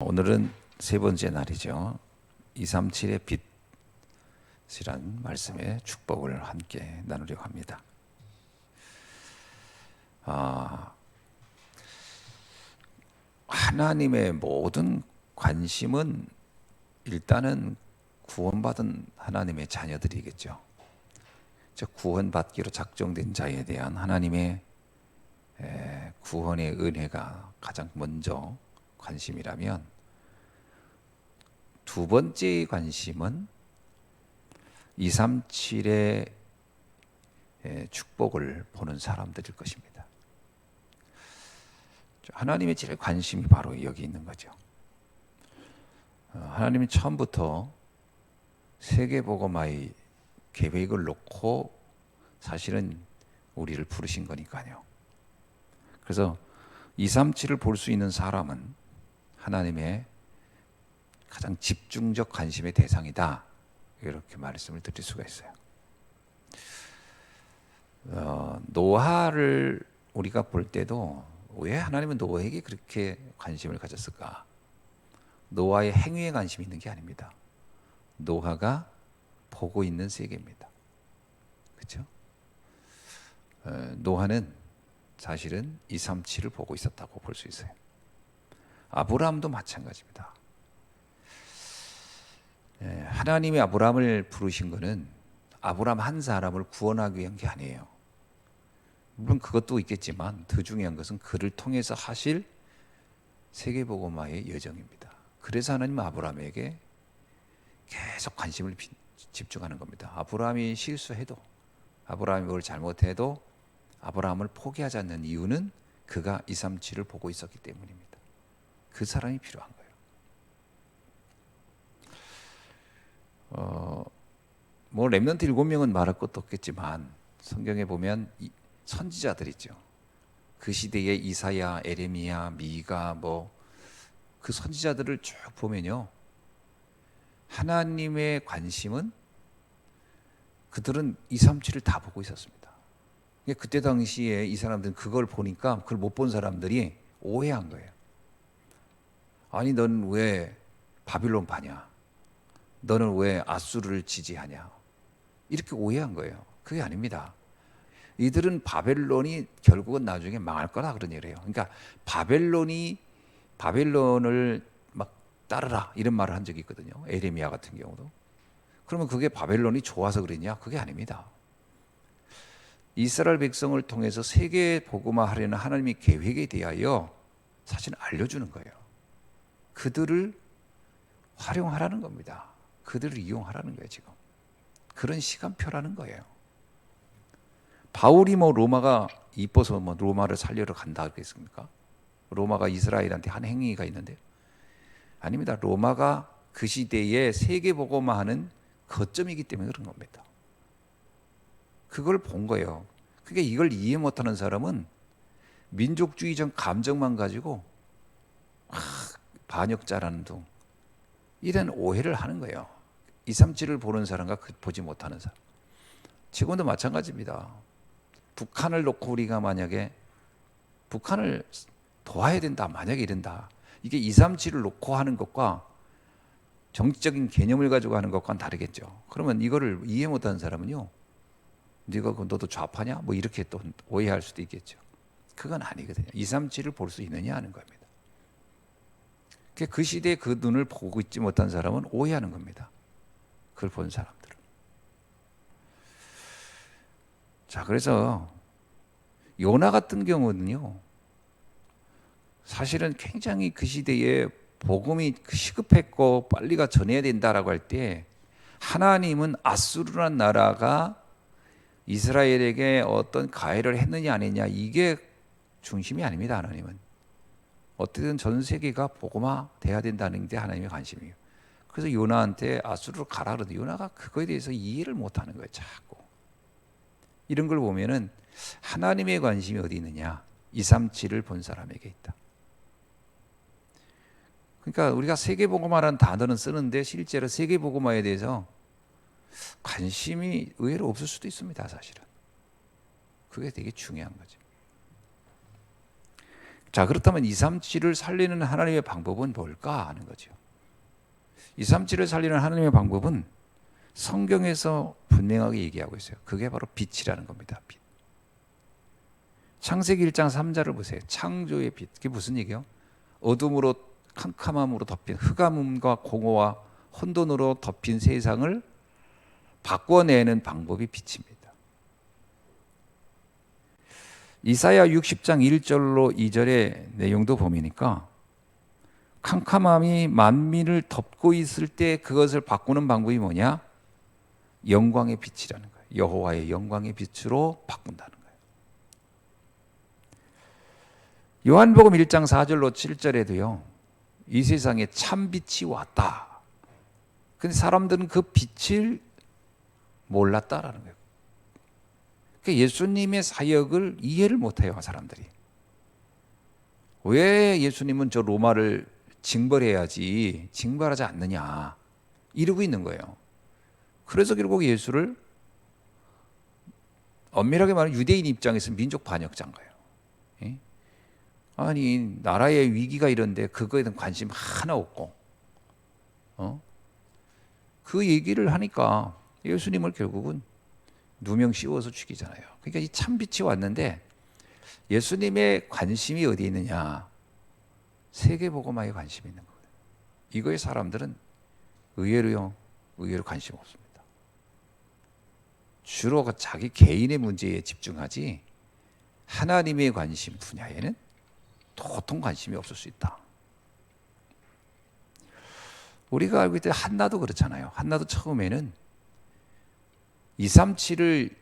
오늘은 세 번째 날이죠. 237의 빛이란 말씀의 축복을 함께 나누려고 합니다. 하나님의 모든 관심은 일단은 구원받은 하나님의 자녀들이겠죠. 구원받기로 작정된 자에 대한 하나님의 구원의 은혜가 가장 먼저 관심이라면, 두 번째 관심은 237의 축복을 보는 사람들일 것입니다. 하나님의 제일 관심이 바로 여기 있는 거죠. 하나님이 처음부터 세계복음화의 계획을 놓고 사실은 우리를 부르신 거니까요. 그래서 237을 볼 수 있는 사람은 하나님의 가장 집중적 관심의 대상이다, 이렇게 말씀을 드릴 수가 있어요. 노아를 우리가 볼 때도 왜 하나님은 노아에게 그렇게 관심을 가졌을까? 노아의 행위에 관심이 있는 게 아닙니다. 노아가 보고 있는 세계입니다. 그렇죠? 노아는 사실은 237을 보고 있었다고 볼 수 있어요. 아브라함도 마찬가지입니다. 하나님이 아브라함을 부르신 것은 아브라함 한 사람을 구원하기 위한 게 아니에요. 물론 그것도 있겠지만 더 중요한 것은 그를 통해서 하실 세계복음화의 여정입니다. 그래서 하나님은 아브라함에게 계속 관심을 집중하는 겁니다. 아브라함이 실수해도, 아브라함이 뭘 잘못해도 아브라함을 포기하지 않는 이유는 그가 237을 보고 있었기 때문입니다. 그 사람이 필요한 거예요. 뭐 렘넌트 7명은 말할 것도 없겠지만 성경에 보면 선지자들 있죠. 그 시대의 이사야, 에레미야, 미가, 그 선지자들을 쭉 보면요, 하나님의 관심은 그들은 237을 다 보고 있었습니다. 그때 당시에 이 사람들은 그걸 보니까 그걸 못 본 사람들이 오해한 거예요. 아니, 넌 왜 바빌론 파냐? 너는 왜 아수르를 지지하냐? 이렇게 오해한 거예요. 그게 아닙니다. 이들은 바벨론이 결국은 나중에 망할 거다 그런 얘기를 해요. 그러니까 바벨론을 막 따르라 이런 말을 한 적이 있거든요. 에레미야 같은 경우도. 그러면 그게 바벨론이 좋아서 그러냐? 그게 아닙니다. 이스라엘 백성을 통해서 세계 복음화하려는 하나님의 계획에 대하여 사실 알려주는 거예요. 그들을 활용하라는 겁니다. 그들을 이용하라는 거예요. 지금 그런 시간표라는 거예요. 바울이 로마가 이뻐서 로마를 살려러 간다 그랬습니까? 로마가 이스라엘한테 한 행위가 있는데, 아닙니다. 로마가 그 시대에 세계복음화하는 거점이기 때문에 그런 겁니다. 그걸 본 거예요. 그러니까 이걸 이해 못하는 사람은 민족주의적 감정만 가지고 반역자라는 둥, 이런 오해를 하는 거예요. 237을 보는 사람과 보지 못하는 사람. 지금도 마찬가지입니다. 북한을 놓고 우리가 만약에 북한을 도와야 된다, 만약에 이른다, 이게 237을 놓고 하는 것과 정치적인 개념을 가지고 하는 것과는 다르겠죠. 그러면 이거를 이해 못하는 사람은요, 네가 너도 좌파냐? 이렇게 또 오해할 수도 있겠죠. 그건 아니거든요. 237을 볼 수 있느냐 하는 겁니다. 그 시대에 그 눈을 보고 있지 못한 사람은 오해하는 겁니다. 그걸 본 사람들은. 자, 그래서 요나 같은 경우는요, 사실은 굉장히 그 시대에 복음이 시급했고 빨리가 전해야 된다라고 할 때, 하나님은 아수르라는 나라가 이스라엘에게 어떤 가해를 했느냐 안 했느냐, 이게 중심이 아닙니다. 하나님은 어떻게든 전 세계가 복음화 돼야 된다는 게 하나님의 관심이에요. 그래서 요나한테 아수르로 가라 그러는데 요나가 그거에 대해서 이해를 못하는 거예요. 자꾸 이런 걸 보면은 하나님의 관심이 어디 있느냐, 237을 본 사람에게 있다. 그러니까 우리가 세계복음화라는 단어는 쓰는데 실제로 세계복음화에 대해서 관심이 의외로 없을 수도 있습니다. 사실은 그게 되게 중요한 거죠. 자, 그렇다면 237을 살리는 하나님의 방법은 뭘까 하는 거죠. 237을 살리는 하나님의 방법은 성경에서 분명하게 얘기하고 있어요. 그게 바로 빛이라는 겁니다. 빛. 창세기 1장 3절을 보세요. 창조의 빛. 그게 무슨 얘기예요? 어둠으로 캄캄함으로 덮인 흑암과 공허와 혼돈으로 덮인 세상을 바꿔내는 방법이 빛입니다. 이사야 60장 1절로 2절의 내용도 보니까 캄캄함이 만민을 덮고 있을 때 그것을 바꾸는 방법이 뭐냐? 영광의 빛이라는 거예요. 여호와의 영광의 빛으로 바꾼다는 거예요. 요한복음 1장 4절로 7절에도요. 이 세상에 참 빛이 왔다. 근데 사람들은 그 빛을 몰랐다라는 거예요. 그러니까 예수님의 사역을 이해를 못해요, 사람들이. 왜 예수님은 저 로마를 징벌해야지 징벌하지 않느냐 이러고 있는 거예요. 그래서 결국 예수를 엄밀하게 말하면 유대인 입장에서 민족 반역자인 거예요. 예? 아니 나라의 위기가 이런데 그거에 대한 관심 하나 없고 그 얘기를 하니까 예수님을 결국은 누명 씌워서 죽이잖아요. 그러니까 이 참빛이 왔는데 예수님의 관심이 어디에 있느냐? 세계복음화에 관심이 있는 거예요. 이거에 사람들은 의외로 관심 없습니다. 주로 자기 개인의 문제에 집중하지 하나님의 관심 분야에는 도통 관심이 없을 수 있다. 우리가 알고 있듯 한나도 그렇잖아요. 한나도 처음에는 237을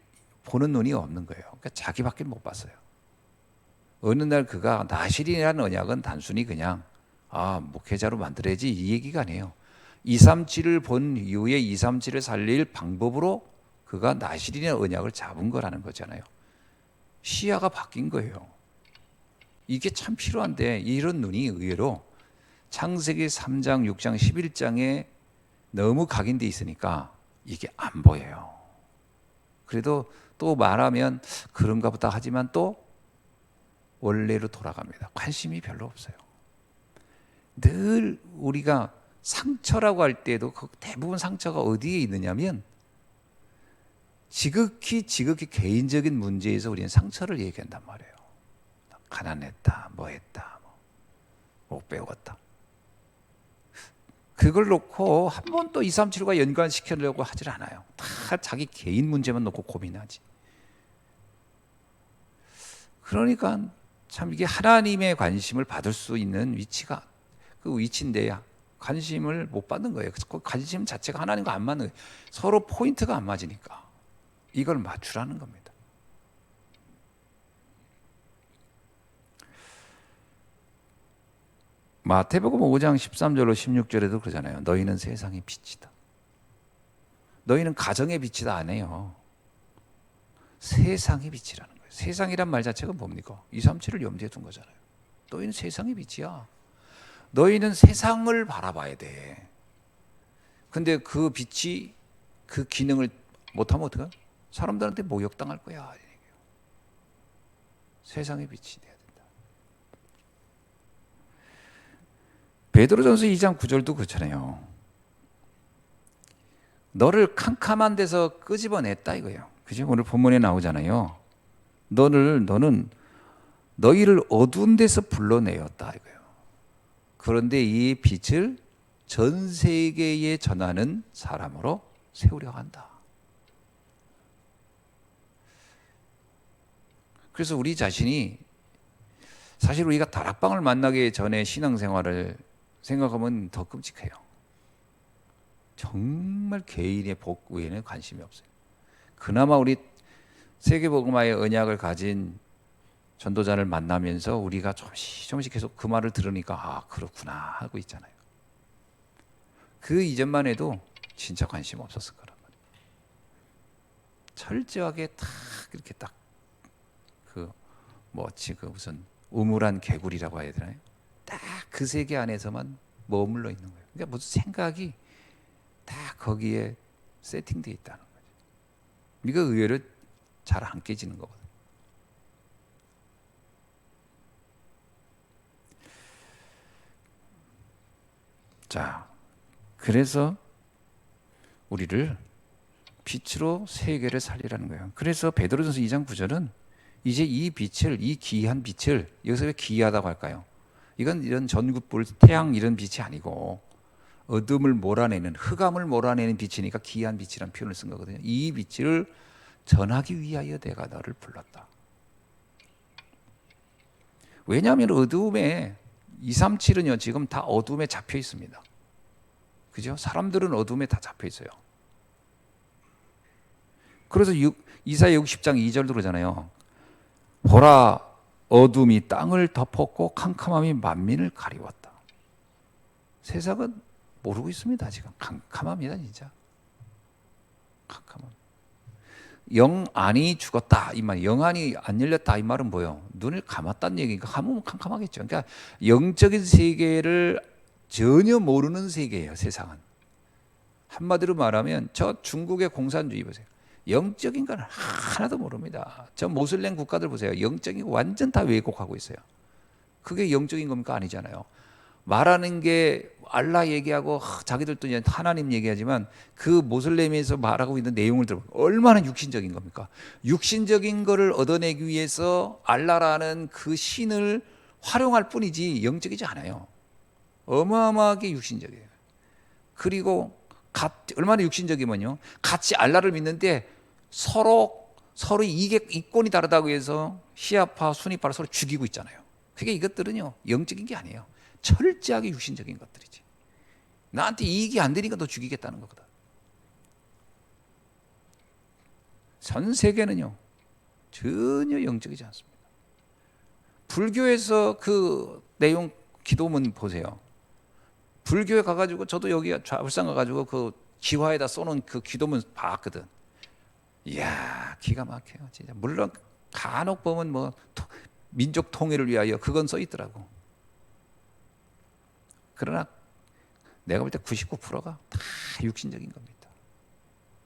보는 눈이 없는 거예요. 그러니까 자기밖에 못 봤어요. 어느 날 그가 나실이라는 언약은 단순히 그냥 목회자로 만들어야지 이 얘기가 아니에요. 237을 본 이후에 237을 살릴 방법으로 그가 나실이라는 언약을 잡은 거라는 거잖아요. 시야가 바뀐 거예요. 이게 참 필요한데 이런 눈이 의외로 창세기 3장, 6장, 11장에 너무 각인돼 있으니까 이게 안 보여요. 그래도 또 말하면 그런가 보다 하지만 또 원래로 돌아갑니다. 관심이 별로 없어요. 늘 우리가 상처라고 할 때도 그 대부분 상처가 어디에 있느냐면 지극히 개인적인 문제에서 우리는 상처를 얘기한단 말이에요. 가난했다, 뭐 했다, 못 배웠다. 그걸 놓고 한 번 또 237과 연관시키려고 하질 않아요. 다 자기 개인 문제만 놓고 고민하지. 그러니까 참 이게 하나님의 관심을 받을 수 있는 위치가 그 위치인데 관심을 못 받는 거예요. 그 관심 자체가 하나님과 안 맞는 거예요. 서로 포인트가 안 맞으니까 이걸 맞추라는 겁니다. 마태복음 5장 13절로 16절에도 그러잖아요. 너희는 세상의 빛이다. 너희는 가정의 빛이다 안 해요. 세상의 빛이라는 거예요. 세상이란 말 자체가 뭡니까? 237을 염두에 둔 거잖아요. 너희는 세상의 빛이야. 너희는 세상을 바라봐야 돼. 근데 그 빛이 그 기능을 못하면 어떡해? 사람들한테 모욕당할 거야. 세상의 빛이 돼야 된다. 베드로전서 2장 9절도 그렇잖아요. 너를 캄캄한 데서 끄집어냈다 이거예요. 그죠? 오늘 본문에 나오잖아요. 너는 너희를 어두운 데서 불러내었다 이거예요. 그런데 이 빛을 전 세계에 전하는 사람으로 세우려 한다. 그래서 우리 자신이 사실 우리가 다락방을 만나기 전에 신앙생활을 생각하면 더 끔찍해요. 정말 개인의 복 외에는 관심이 없어요. 그나마 우리 세계복음화의 언약을 가진 전도자를 만나면서 우리가 조금씩 계속 그 말을 들으니까 그렇구나 하고 있잖아요. 그 이전만 해도 진짜 관심 없었을 거란 말이에요. 철저하게 딱 이렇게 딱 그 무슨 우물한 개구리라고 해야 되나요? 딱 그 세계 안에서만 머물러 있는 거예요. 그러니까 무슨 생각이 다 거기에 세팅되어 있다는 거죠. 이거 의외로 잘 안 깨지는 거거든요. 자, 그래서 우리를 빛으로 세계를 살리라는 거예요. 그래서 베드로전서 2장 9절은 이제 이 빛을, 이 기이한 빛을, 여기서 왜 기이하다고 할까요? 이건 이런 전구불, 태양 이런 빛이 아니고 어둠을 몰아내는, 흑암을 몰아내는 빛이니까 기이한 빛이라는 표현을 쓴 거거든요. 이 빛을 전하기 위하여 내가 너를 불렀다. 왜냐하면 어두움에 237은요 지금 다 어둠에 잡혀 있습니다. 그죠? 사람들은 어둠에 다 잡혀 있어요. 그래서 이사야 60장 2절도 그러잖아요. 보라, 어둠이 땅을 덮었고 캄캄함이 만민을 가리웠다. 세상은 모르고 있습니다. 지금 캄캄합니다. 진짜 캄캄함. 영안이 죽었다 이 말, 영안이 안 열렸다 이 말은 뭐예요? 눈을 감았다는 얘기니까 감으면 캄캄하겠죠. 그러니까 영적인 세계를 전혀 모르는 세계예요. 세상은. 한마디로 말하면 저 중국의 공산주의 보세요. 영적인 건 하나도 모릅니다. 저 모슬렘 국가들 보세요. 영적인 거 완전 다 왜곡하고 있어요. 그게 영적인 겁니까? 아니잖아요. 말하는 게 알라 얘기하고 자기들도 이제 하나님 얘기하지만 그 모슬렘에서 말하고 있는 내용을 들어보면 얼마나 육신적인 겁니까? 육신적인 거를 얻어내기 위해서 알라라는 그 신을 활용할 뿐이지 영적이지 않아요. 어마어마하게 육신적이에요. 그리고 얼마나 육신적이면요, 같이 알라를 믿는데 서로 이권이 다르다고 해서 시아파, 순위파를 서로 죽이고 있잖아요. 그게 이것들은요 영적인 게 아니에요. 철저하게 육신적인 것들이지. 나한테 이익이 안 되니까 너 죽이겠다는 거거든. 전 세계는요 전혀 영적이지 않습니다. 불교에서 그 내용 기도문 보세요. 불교에 가가지고 저도 여기 울산 가가지고 그 기와에다 써놓은 그 기도문 봤거든. 이야 기가 막혀요 진짜. 물론 간혹 보면 뭐 민족 통일을 위하여 그건 써 있더라고. 그러나 내가 볼 때 99%가 다 육신적인 겁니다.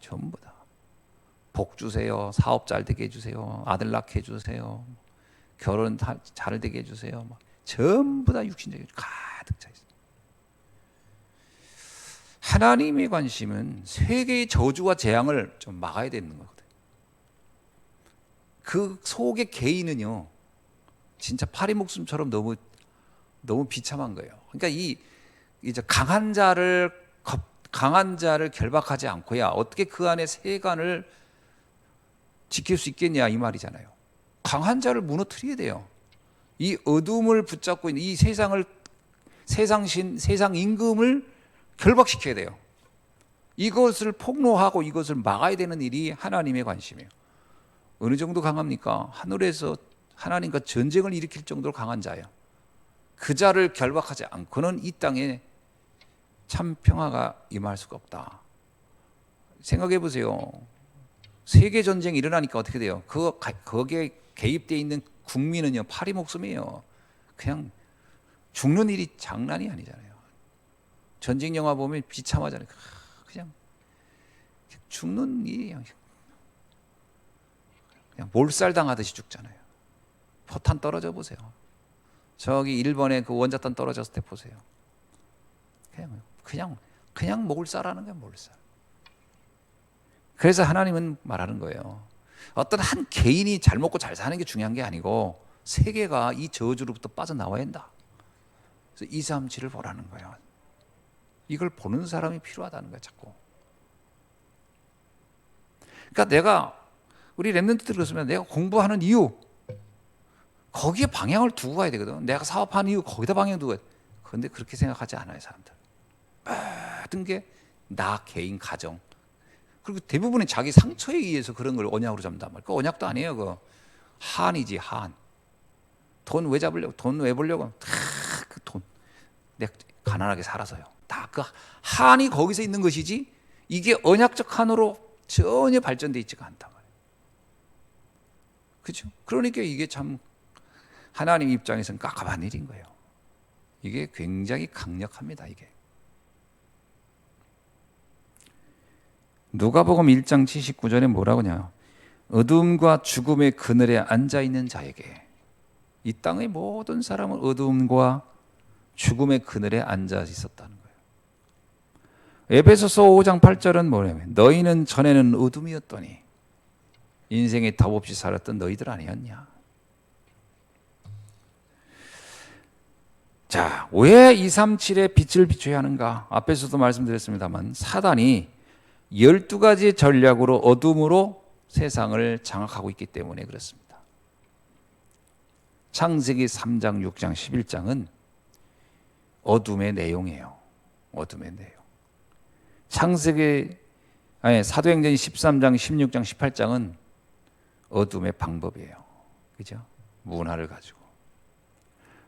전부 다. 복 주세요. 사업 잘 되게 해주세요. 아들 낳게 해주세요. 결혼 잘 되게 해주세요. 전부 다 육신적인 가득 차 있어요. 하나님의 관심은 세계의 저주와 재앙을 좀 막아야 되는 거거든요. 그 속의 개인은요 진짜 파리 목숨처럼 너무 비참한 거예요. 그러니까 이제 강한 자를 결박하지 않고야 어떻게 그 안에 세간을 지킬 수 있겠냐 이 말이잖아요. 강한 자를 무너뜨려야 돼요. 이 어둠을 붙잡고 있는 이 세상 임금을 결박시켜야 돼요. 이것을 폭로하고 이것을 막아야 되는 일이 하나님의 관심이에요. 어느 정도 강합니까? 하늘에서 하나님과 전쟁을 일으킬 정도로 강한 자예요. 그 자를 결박하지 않고는 이 땅에 참 평화가 임할 수가 없다. 생각해 보세요. 세계 전쟁이 일어나니까 어떻게 돼요? 거기에 개입되어 있는 국민은요 파리 목숨이에요. 그냥 죽는 일이 장난이 아니잖아요. 전쟁 영화 보면 비참하잖아요. 그냥 죽는 일이 그냥 몰살 당하듯이 죽잖아요. 포탄 떨어져 보세요. 저기 일본에 그 원자탄 떨어졌을 때 보세요. 그냥 몰살하는 거예요, 몰살. 그래서 하나님은 말하는 거예요. 어떤 한 개인이 잘 먹고 잘 사는 게 중요한 게 아니고 세계가 이 저주로부터 빠져나와야 한다. 그래서 237을 보라는 거예요. 이걸 보는 사람이 필요하다는 거예요, 자꾸. 그러니까 우리 랩런트들 그렇습니다. 내가 공부하는 이유 거기에 방향을 두고 가야 되거든. 내가 사업하는 이유 거기다 방향 두고 가야 돼. 그런데 그렇게 생각하지 않아요, 사람들. 모든 게 나 개인 가정. 그리고 대부분은 자기 상처에 의해서 그런 걸 언약으로 잡는단 말이에요. 그 언약도 아니에요. 그 한이지, 한. 돈 왜 잡으려고? 돈 왜 벌려고? 다 그 돈. 내가 가난하게 살아서요. 다 그 한이 거기서 있는 것이지 이게 언약적 한으로 전혀 발전돼 있지가 않단 말이에요. 그렇죠? 그러니까 이게 참 하나님 입장에서는 깝깝한 일인 거예요. 이게 굉장히 강력합니다. 이게. 누가복음 1장 79절에 뭐라고 하냐? 어둠과 죽음의 그늘에 앉아 있는 자에게. 이 땅의 모든 사람은 어둠과 죽음의 그늘에 앉아 있었다는 거예요. 에베소서 5장 8절은 뭐냐면 너희는 전에는 어둠이었더니 인생에 답 없이 살았던 너희들 아니었냐. 자, 왜 237의 빛을 비춰야 하는가? 앞에서도 말씀드렸습니다만 사단이 12가지 전략으로 어둠으로 세상을 장악하고 있기 때문에 그렇습니다. 창세기 3장, 6장, 11장은 어둠의 내용이에요. 어둠의 내용. 사도행전 13장, 16장, 18장은 어둠의 방법이에요. 그죠? 문화를 가지고.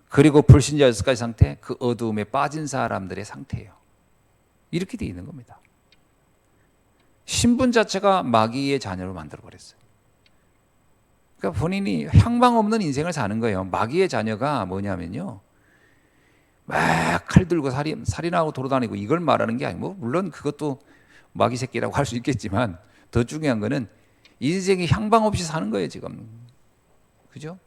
그리고 불신자 6가지 상태, 그 어두움에 빠진 사람들의 상태예요. 이렇게 되어 있는 겁니다. 신분 자체가 마귀의 자녀로 만들어버렸어요. 그러니까 본인이 향방 없는 인생을 사는 거예요. 마귀의 자녀가 뭐냐면요, 막 칼 들고 살인하고 돌아다니고 이걸 말하는 게 아니고, 물론 그것도 마귀 새끼라고 할 수 있겠지만 더 중요한 거는 인생이 향방 없이 사는 거예요 지금. 그죠?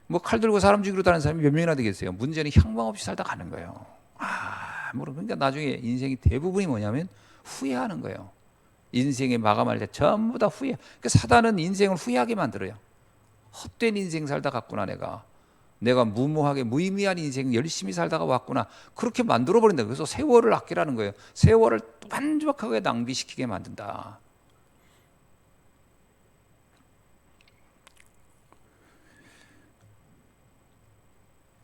뭐 칼 들고 사람 죽이러 다니는 사람이 몇 명이나 되겠어요. 문제는 향방 없이 살다 가는 거예요. 그러니까 나중에 인생이 대부분이 뭐냐면 후회하는 거예요. 인생의 마감할 때 전부 다 후회. 그러니까 사단은 인생을 후회하게 만들어요. 헛된 인생 살다 갔구나 내가 무모하게 무의미한 인생 열심히 살다가 왔구나, 그렇게 만들어버린다. 그래서 세월을 아끼라는 거예요. 세월을 완벽하게 낭비시키게 만든다.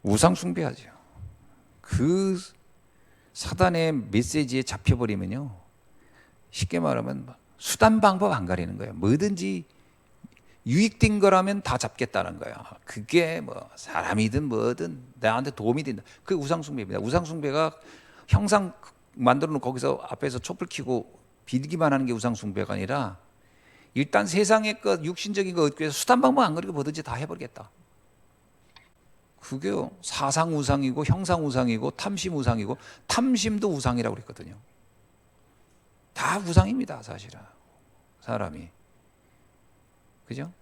우상 숭배하죠. 그 사단의 메시지에 잡혀버리면요, 쉽게 말하면 수단 방법 안 가리는 거예요. 뭐든지 유익된 거라면 다 잡겠다는 거예요. 그게 뭐 사람이든 뭐든 나한테 도움이 된다. 그 우상 숭배입니다. 우상 숭배가 형상 만들어 놓고 거기서 앞에서 촛불 켜고 빌기만 하는 게 우상 숭배가 아니라, 일단 세상의 것, 육신적인 거 얻기 위해서 수단 방법 안 가리고 뭐든지 다 해버리겠다. 그게 사상 우상이고 형상 우상이고 탐심 우상이고, 탐심도 우상이라고 그랬거든요. 다 우상입니다 사실은 사람이. 그죠?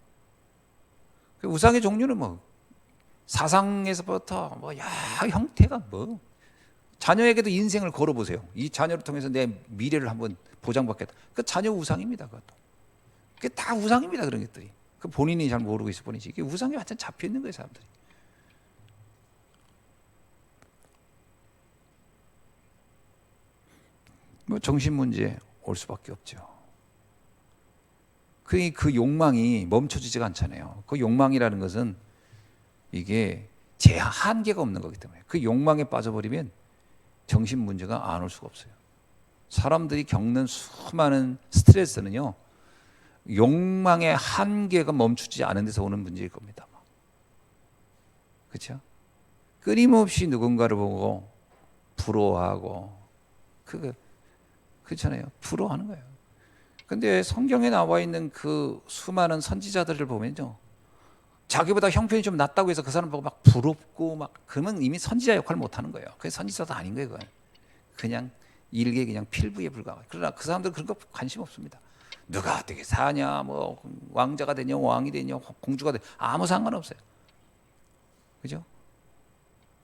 그 우상의 종류는 뭐 사상에서부터 뭐 형태가 뭐, 자녀에게도 인생을 걸어보세요. 이 자녀를 통해서 내 미래를 한번 보장받겠다. 그 자녀 우상입니다. 그것도. 그게 다 우상입니다. 그런 것들이. 그 본인이 잘 모르고 있을 뿐이지 이게 우상에 완전 잡혀 있는 거예요 사람들이. 뭐 정신 문제 올 수밖에 없죠. 그 욕망이 멈춰지지가 않잖아요. 그 욕망이라는 것은 이게 한계가 없는 거기 때문에, 그 욕망에 빠져버리면 정신 문제가 안 올 수가 없어요. 사람들이 겪는 수많은 스트레스는요, 욕망의 한계가 멈추지 않은 데서 오는 문제일 겁니다. 그렇죠? 끊임없이 누군가를 보고 부러워하고, 그렇잖아요. 부러워하는 거예요. 근데 성경에 나와 있는 그 수많은 선지자들을 보면요, 자기보다 형편이 좀 낫다고 해서 그 사람 보고 막 부럽고 막, 그러면 이미 선지자 역할을 못 하는 거예요. 그게 선지자도 아닌 거예요. 그냥 일개 그냥 필부에 불과해요. 그러나 그 사람들은 그런 거 관심 없습니다. 누가 어떻게 사냐, 뭐 왕자가 되냐, 왕이 되냐, 공주가 되냐, 아무 상관없어요. 그죠?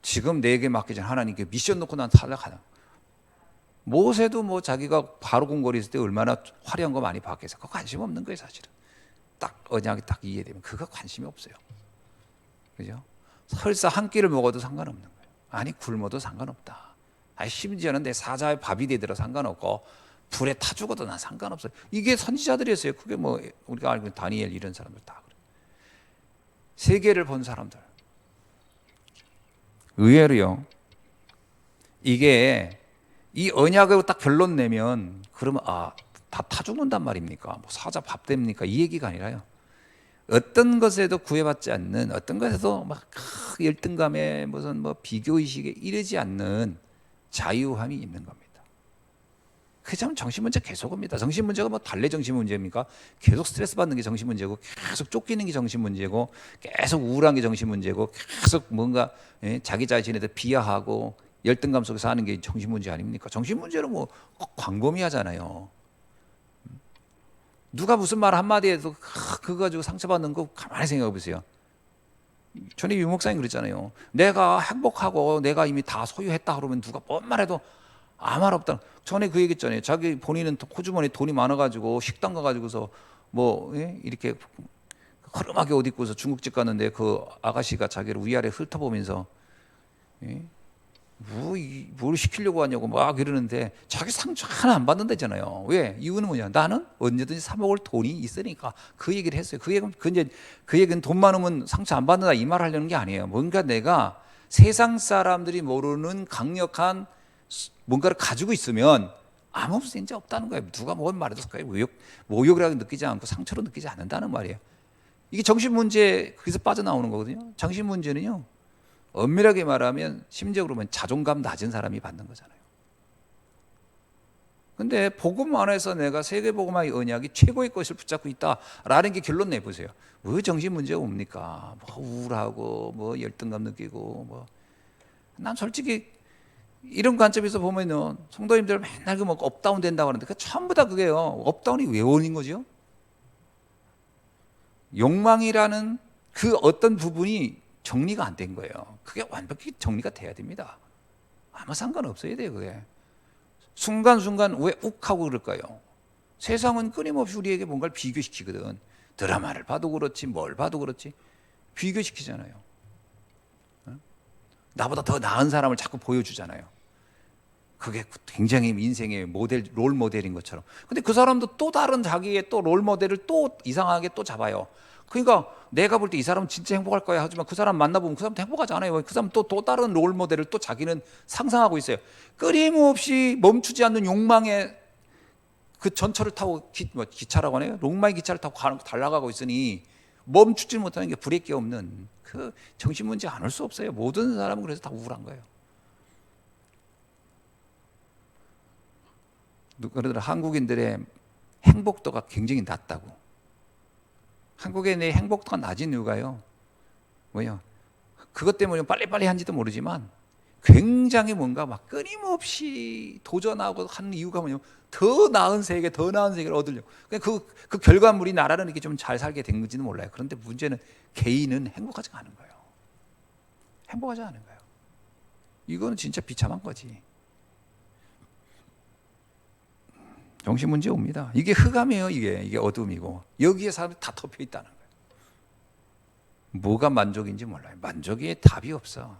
지금 내게 맡기진 하나님께 미션 놓고 난 살아가냐. 모세도 뭐 자기가 바로 궁궐에 있을 때 얼마나 화려한 거 많이 봤겠어요. 그거 관심 없는 거예요 사실은. 딱 언약이 딱 이해되면 그거 관심이 없어요. 그죠? 설사 한 끼를 먹어도 상관없는 거예요. 아니 굶어도 상관없다. 심지어는 내 사자의 밥이 되더라 상관없고, 불에 타 죽어도 난 상관없어요. 이게 선지자들이었어요. 그게 뭐 우리가 알고 있는 다니엘 이런 사람들 다 그래요. 세계를 본 사람들. 의외로요, 이게 이 언약으로 딱 결론 내면 그러면 다 타 죽는단 말입니까? 뭐 사자 밥 됩니까? 이 얘기가 아니라요, 어떤 것에도 구애받지 않는, 어떤 것에도 막 열등감에 무슨 뭐 비교의식에 이르지 않는 자유함이 있는 겁니다. 그 참 정신 문제 계속 옵니다. 정신 문제가 뭐 달래 정신 문제입니까? 계속 스트레스 받는 게 정신 문제고, 계속 쫓기는 게 정신 문제고, 계속 우울한 게 정신 문제고, 계속 뭔가 자기 자신에 대해 비하하고 열등감 속에서 하는 게 정신 문제 아닙니까? 정신 문제는 뭐 광범위하잖아요. 누가 무슨 말 한마디 해도 그거 가지고 상처받는 거 가만히 생각해 보세요. 전에 유 목사님 그랬잖아요. 내가 행복하고 내가 이미 다 소유했다 그러면 누가 뭔 말해도 아무 말 없다. 전에 그 얘기했잖아요. 자기 본인은 호주머니 돈이 많아가지고 식당 가가지고서 뭐 이렇게 허름하게 옷 입고서 중국집 갔는데 그 아가씨가 자기를 위아래 훑어보면서 뭘 시키려고 하냐고 막 이러는데 자기 상처 하나 안 받는다잖아요. 왜? 이유는 뭐냐? 나는 언제든지 사 먹을 돈이 있으니까 그 얘기를 했어요. 그 얘기는 돈 많으면 상처 안 받는다 이 말 하려는 게 아니에요. 뭔가 내가 세상 사람들이 모르는 강력한 뭔가를 가지고 있으면 아무 문제 없다는 거예요. 누가 뭔 말했을까요? 모욕이라고 느끼지 않고 상처로 느끼지 않는다는 말이에요. 이게 정신 문제 거기서 빠져나오는 거거든요. 정신 문제는요. 엄밀하게 말하면 심적으로 보면 자존감 낮은 사람이 받는 거잖아요. 근데 복음 안에서 내가 세계복음화의 언약이 최고의 것을 붙잡고 있다라는 게 결론 내보세요. 뭐 정신 문제가 뭡니까? 뭐 우울하고 뭐 열등감 느끼고 뭐 난 솔직히 이런 관점에서 보면은 성도님들 맨날 그 뭐 업다운 된다고 하는데 그 전부 다 그게요. 업다운이 왜 오는 거죠? 욕망이라는 그 어떤 부분이 정리가 안 된 거예요. 그게 완벽히 정리가 돼야 됩니다. 아무 상관없어야 돼요, 그게. 순간순간 왜 욱하고 그럴까요? 세상은 끊임없이 우리에게 뭔가를 비교시키거든. 드라마를 봐도 그렇지, 뭘 봐도 그렇지. 비교시키잖아요. 나보다 더 나은 사람을 자꾸 보여주잖아요. 그게 굉장히 인생의 모델, 롤 모델인 것처럼. 근데 그 사람도 또 다른 자기의 또 롤 모델을 또 이상하게 또 잡아요. 그러니까 내가 볼 때 이 사람은 진짜 행복할 거야 하지만 그 사람 만나보면 그 사람도 행복하지 않아요. 그 사람 또 다른 롤 모델을 또 자기는 상상하고 있어요. 끊임없이 멈추지 않는 욕망의 그 전철을 타고 기차라고 하네요. 욕망의 기차를 타고 달려가고 있으니 멈추지 못하는 게 브레이크 없는 그 정신 문제 안 올 수 없어요. 모든 사람은 그래서 다 우울한 거예요. 그러더라 한국인들의 행복도가 굉장히 낮다고. 한국인의 행복도가 낮은 이유가요. 뭐요? 그것 때문에 빨리빨리 한지도 모르지만 굉장히 뭔가 막 끊임없이 도전하고 하는 이유가 뭐냐? 더 나은 세계, 더 나은 세계를 얻으려고. 그 결과물이 나라는 이렇게 좀 잘 살게 된 건지는 몰라요. 그런데 문제는 개인은 행복하지가 않은 거예요. 행복하지 않은 거예요. 이거는 진짜 비참한 거지. 정신 문제 옵니다. 이게 흑암이에요. 이게 어둠이고 여기에 사람이 다 덮여 있다는 거예요. 뭐가 만족인지 몰라요. 만족의 답이 없어.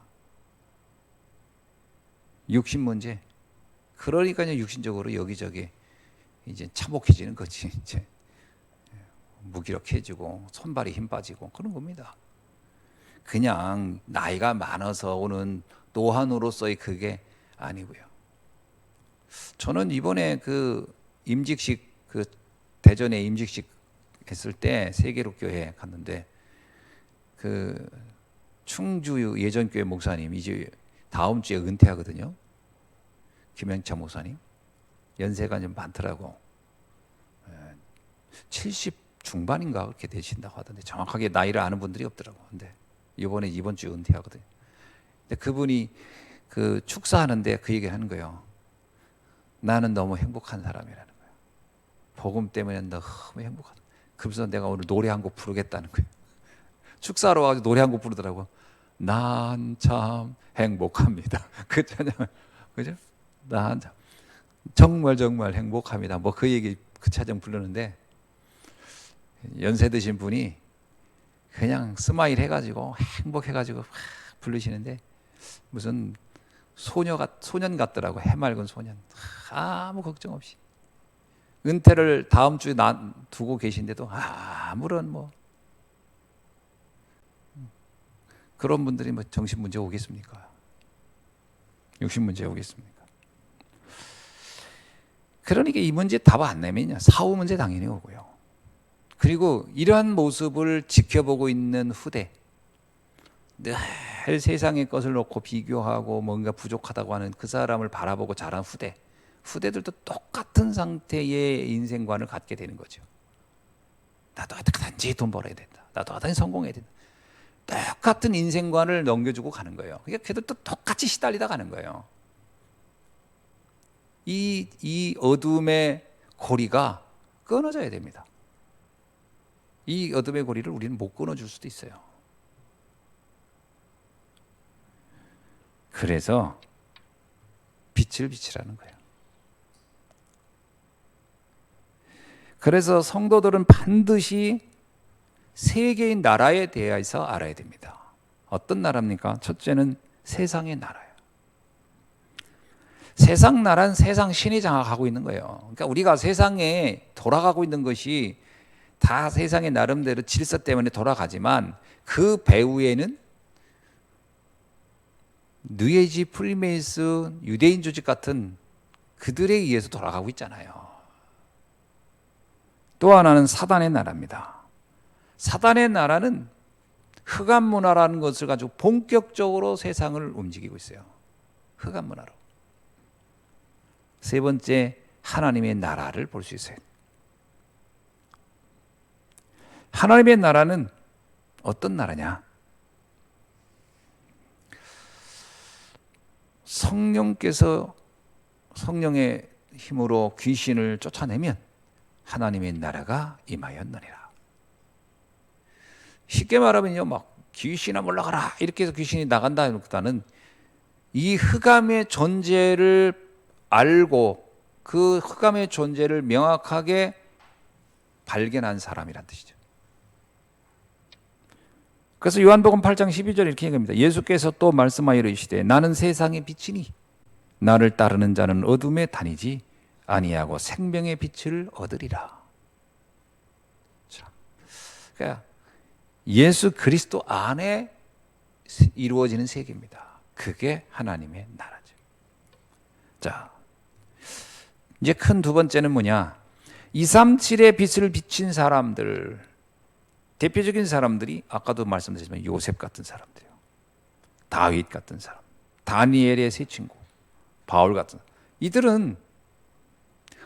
육신 문제. 그러니까 육신적으로 여기저기 이제 참혹해지는 거지. 이제 무기력해지고 손발이 힘 빠지고 그런 겁니다. 그냥 나이가 많아서 오는 노환으로서의 그게 아니고요. 저는 이번에 그 임직식 그 대전에 임직식 했을 때 세계로교회 갔는데 그 충주 예전교회 목사님 이제 다음 주에 은퇴하거든요. 김영차 목사님 연세가 좀 많더라고. 70 중반인가 그렇게 되신다고 하던데 정확하게 나이를 아는 분들이 없더라고. 근데 이번 주에 은퇴하거든요. 근데 그분이 그 축사하는데 그 얘기를 하는 거예요. 나는 너무 행복한 사람이라는 거예요. 복음 때문에 너무 행복하다. 그래서 내가 오늘 노래 한 곡 부르겠다는 거예요. 축사하러 와서 노래 한 곡 부르더라고. 난 참 행복합니다. 그 찬양, 그죠? 난 참 정말 정말 행복합니다. 뭐 그 얘기 그 찬양 부르는데 연세 드신 분이 그냥 스마일 해가지고 행복해가지고 막 부르시는데 무슨 소년 같더라고. 해맑은 소년. 아무 걱정 없이 은퇴를 다음 주에 두고 계신데도 아무런 뭐 그런 분들이 뭐 정신 문제 오겠습니까? 육신 문제 오겠습니까? 그러니까 이 문제 답 안 내면요 사후 문제 당연히 오고요. 그리고 이러한 모습을 지켜보고 있는 후대, 늘 세상의 것을 놓고 비교하고 뭔가 부족하다고 하는 그 사람을 바라보고 자란 후대들도 똑같은 상태의 인생관을 갖게 되는 거죠. 나도 어떻게든지 돈 벌어야 된다. 나도 어떻게든지 성공해야 된다. 똑같은 인생관을 넘겨주고 가는 거예요. 그러니까 걔들도 똑같이 시달리다 가는 거예요. 이 어둠의 고리가 끊어져야 됩니다. 이 어둠의 고리를 우리는 못 끊어줄 수도 있어요. 그래서 빛을 비치라는 거예요. 그래서 성도들은 반드시 세 개의 나라에 대해서 알아야 됩니다. 어떤 나라입니까? 첫째는 세상의 나라예요. 세상 나라는 세상 신이 장악하고 있는 거예요. 그러니까 우리가 세상에 돌아가고 있는 것이 다 세상의 나름대로 질서 때문에 돌아가지만 그 배후에는 뉴에이지, 프리메이슨, 유대인 조직 같은 그들에 의해서 돌아가고 있잖아요. 또 하나는 사단의 나라입니다. 사단의 나라는 흑암 문화라는 것을 가지고 본격적으로 세상을 움직이고 있어요. 흑암 문화로. 세 번째, 하나님의 나라를 볼 수 있어요. 하나님의 나라는 어떤 나라냐? 성령께서 성령의 힘으로 귀신을 쫓아내면 하나님의 나라가 임하였느니라. 쉽게 말하면요, 막 귀신아 물러가라 이렇게 해서 귀신이 나간다기보다는 이 흑암의 존재를 알고 그 흑암의 존재를 명확하게 발견한 사람이란 뜻이죠. 그래서 요한복음 8장 12절 이렇게 얘기합니다. 예수께서 또 말씀하여 이르시되 나는 세상의 빛이니 나를 따르는 자는 어둠에 다니지 아니하고 생명의 빛을 얻으리라. 자, 그러니까 예수 그리스도 안에 이루어지는 세계입니다. 그게 하나님의 나라죠. 자, 이제 큰 두 번째는 뭐냐? 237의 빛을 비친 사람들, 대표적인 사람들이 아까도 말씀드렸지만 요셉 같은 사람들이요, 다윗 같은 사람, 다니엘의 세 친구, 바울 같은 사람. 이들은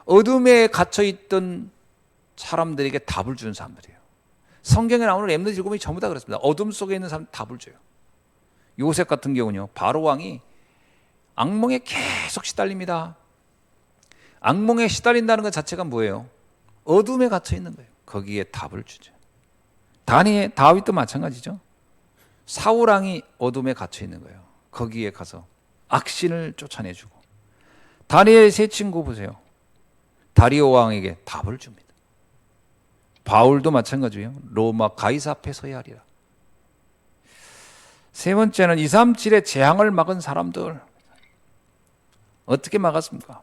어둠에 갇혀있던 사람들에게 답을 주는 사람들이에요. 성경에 나오는 렘넌트 일곱이 전부 다 그렇습니다. 어둠 속에 있는 사람 답을 줘요. 요셉 같은 경우는요, 바로 왕이 악몽에 계속 시달립니다. 악몽에 시달린다는 것 자체가 뭐예요? 어둠에 갇혀 있는 거예요. 거기에 답을 주죠. 다윗도 마찬가지죠. 사울 왕이 어둠에 갇혀 있는 거예요. 거기에 가서 악신을 쫓아내주고, 다니엘 세 친구 보세요. 다리오 왕에게 답을 줍니다. 바울도 마찬가지예요. 로마 가이사 앞에 서야 하리라. 세 번째는 237의 재앙을 막은 사람들. 어떻게 막았습니까?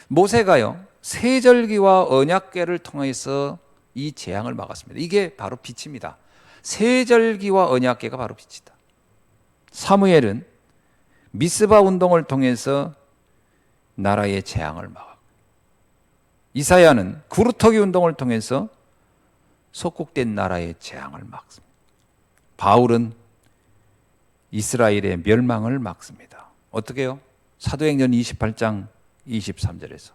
모세가요, 세절기와 언약궤를 통해서 이 재앙을 막았습니다. 이게 바로 빛입니다. 세절기와 언약궤가 바로 빛이다. 사무엘은 미스바 운동을 통해서 나라의 재앙을 막았고, 이사야는 구루터기 운동을 통해서 속국된 나라의 재앙을 막습니다. 바울은 이스라엘의 멸망을 막습니다. 어떻게 해요? 사도행전 28장 23절에서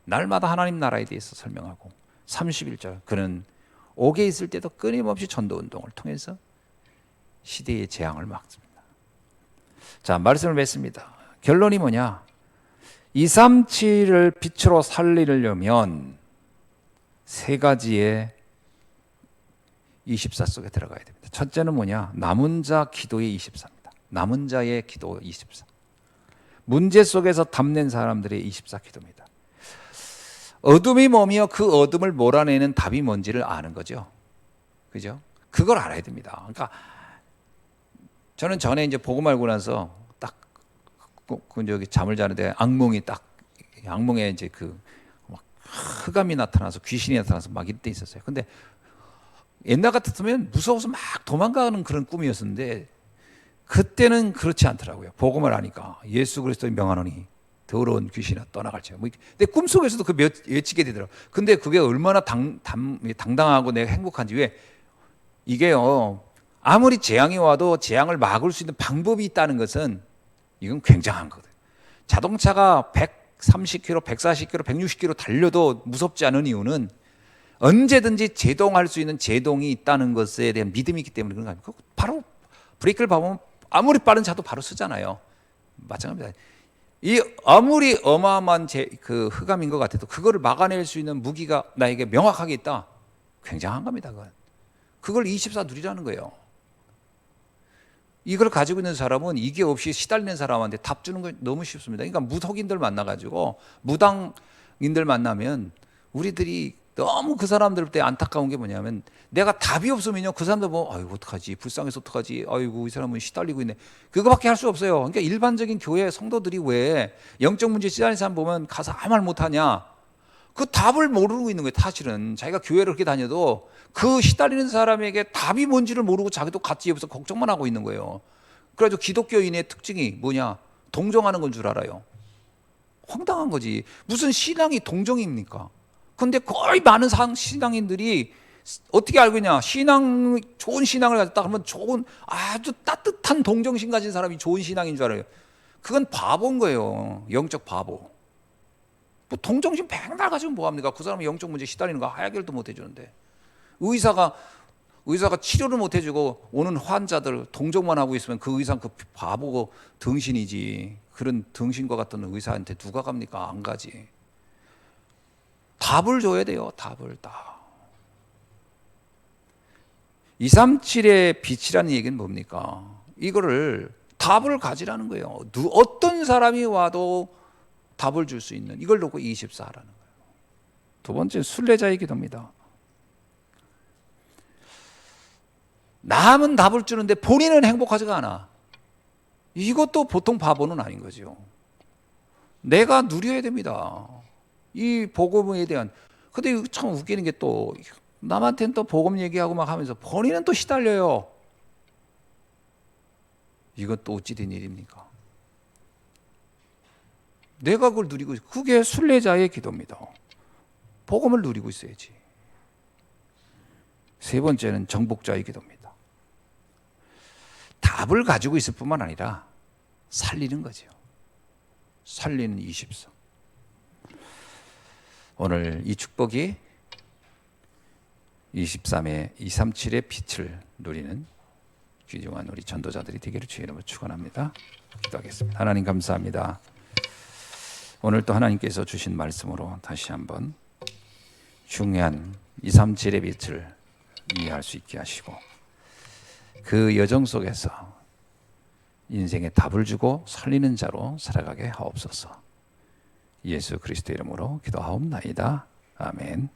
날마다 하나님 나라에 대해서 설명하고, 31절 그는 옥에 있을 때도 끊임없이 전도운동을 통해서 시대의 재앙을 막습니다. 자, 말씀을 맺습니다. 결론이 뭐냐? 237을 빛으로 살리려면 세 가지의 24 속에 들어가야 됩니다. 첫째는 뭐냐? 남은 자 기도의 24입니다. 남은 자의 기도 24. 문제 속에서 담낸 사람들의 24 기도입니다. 어둠이 뭐며 그 어둠을 몰아내는 답이 뭔지를 아는 거죠. 그죠? 그걸 알아야 됩니다. 그러니까 저는 전에 이제 복음 알고 나서 딱 저기 잠을 자는데 악몽에 이제 그 막 흑암이 나타나서 귀신이 나타나서 막 이럴 때 있었어요. 근데 옛날 같았으면 무서워서 막 도망가는 그런 꿈이었는데 그때는 그렇지 않더라고요. 복음을 아니까 예수 그리스도의 명하노니 더러운 귀신아 떠나갈지어다. 근데 꿈속에서도 그 외치게 되더라고요. 근데 그게 얼마나 당당하고 내가 행복한지. 왜? 이게요, 아무리 재앙이 와도 재앙을 막을 수 있는 방법이 있다는 것은 이건 굉장한 거거든요. 자동차가 130km, 140km, 160km 달려도 무섭지 않은 이유는 언제든지 제동할 수 있는 제동이 있다는 것에 대한 믿음이 있기 때문에 그런 거 아닙니까? 바로 브레이크를 밟으면 아무리 빠른 차도 바로 서잖아요. 마찬가지입니다. 이 아무리 어마어마한 그 흑암인 것 같아도 그거를 막아낼 수 있는 무기가 나에게 명확하게 있다. 굉장한 겁니다. 그걸 24 누리라는 거예요. 이걸 가지고 있는 사람은 이게 없이 시달리는 사람한테 답 주는 거 너무 쉽습니다. 그러니까 무속인들 만나가지고 무당인들 만나면 우리들이 너무 그 사람들 때 안타까운 게 뭐냐면 내가 답이 없으면요 그 사람들 보면 아이고 어떡하지 불쌍해서 어떡하지 아이고 이 사람은 시달리고 있네 그거밖에 할 수 없어요. 그러니까 일반적인 교회 성도들이 왜 영적 문제 시달리는 사람 보면 가서 아무 말 못하냐 그 답을 모르고 있는 거예요. 사실은 자기가 교회를 그렇게 다녀도 그 시달리는 사람에게 답이 뭔지를 모르고 자기도 같이 옆에서 걱정만 하고 있는 거예요. 그래가지고 기독교인의 특징이 뭐냐 동정하는 건 줄 알아요. 황당한 거지. 무슨 신앙이 동정입니까? 근데 거의 많은 신앙인들이 어떻게 알고 있냐? 좋은 신앙을 가졌다 하면 좋은 아주 따뜻한 동정심 가진 사람이 좋은 신앙인 줄 알아요. 그건 바보인 거예요. 영적 바보. 뭐 동정심 백날 가지고 뭐합니까? 그 사람이 영적 문제 시달리는 거 해결도 못 해주는데 의사가 치료를 못 해주고 오는 환자들 동정만 하고 있으면 그 의사는 그 바보고 등신이지. 그런 등신과 같은 의사한테 누가 갑니까? 안 가지. 답을 줘야 돼요. 답을 다. 237의 빛이라는 얘기는 뭡니까? 이거를 답을 가지라는 거예요. 어떤 사람이 와도 답을 줄 수 있는 이걸 놓고 24하라는 거예요. 두 번째 순례자의 기도입니다. 남은 답을 주는데 본인은 행복하지가 않아. 이것도 보통 바보는 아닌 거죠. 내가 누려야 됩니다. 이 복음에 대한. 근데 참 웃기는 게 또 남한테는 또 복음 얘기하고 막 하면서 본인은 또 시달려요. 이것도 어찌 된 일입니까? 내가 그걸 누리고 있어. 그게 순례자의 기도입니다. 복음을 누리고 있어야지. 세 번째는 정복자의 기도입니다. 답을 가지고 있을 뿐만 아니라 살리는 거죠. 살리는 24. 오늘 이 축복이 23의 237의 빛을 누리는 귀중한 우리 전도자들이 되기를 주의 이름으로 축원합니다. 기도하겠습니다. 하나님 감사합니다. 오늘 또 하나님께서 주신 말씀으로 다시 한번 중요한 237의 빛을 이해할 수 있게 하시고 그 여정 속에서 인생에 답을 주고 살리는 자로 살아가게 하옵소서. 예수 그리스도 이름으로 기도하옵나이다. 아멘.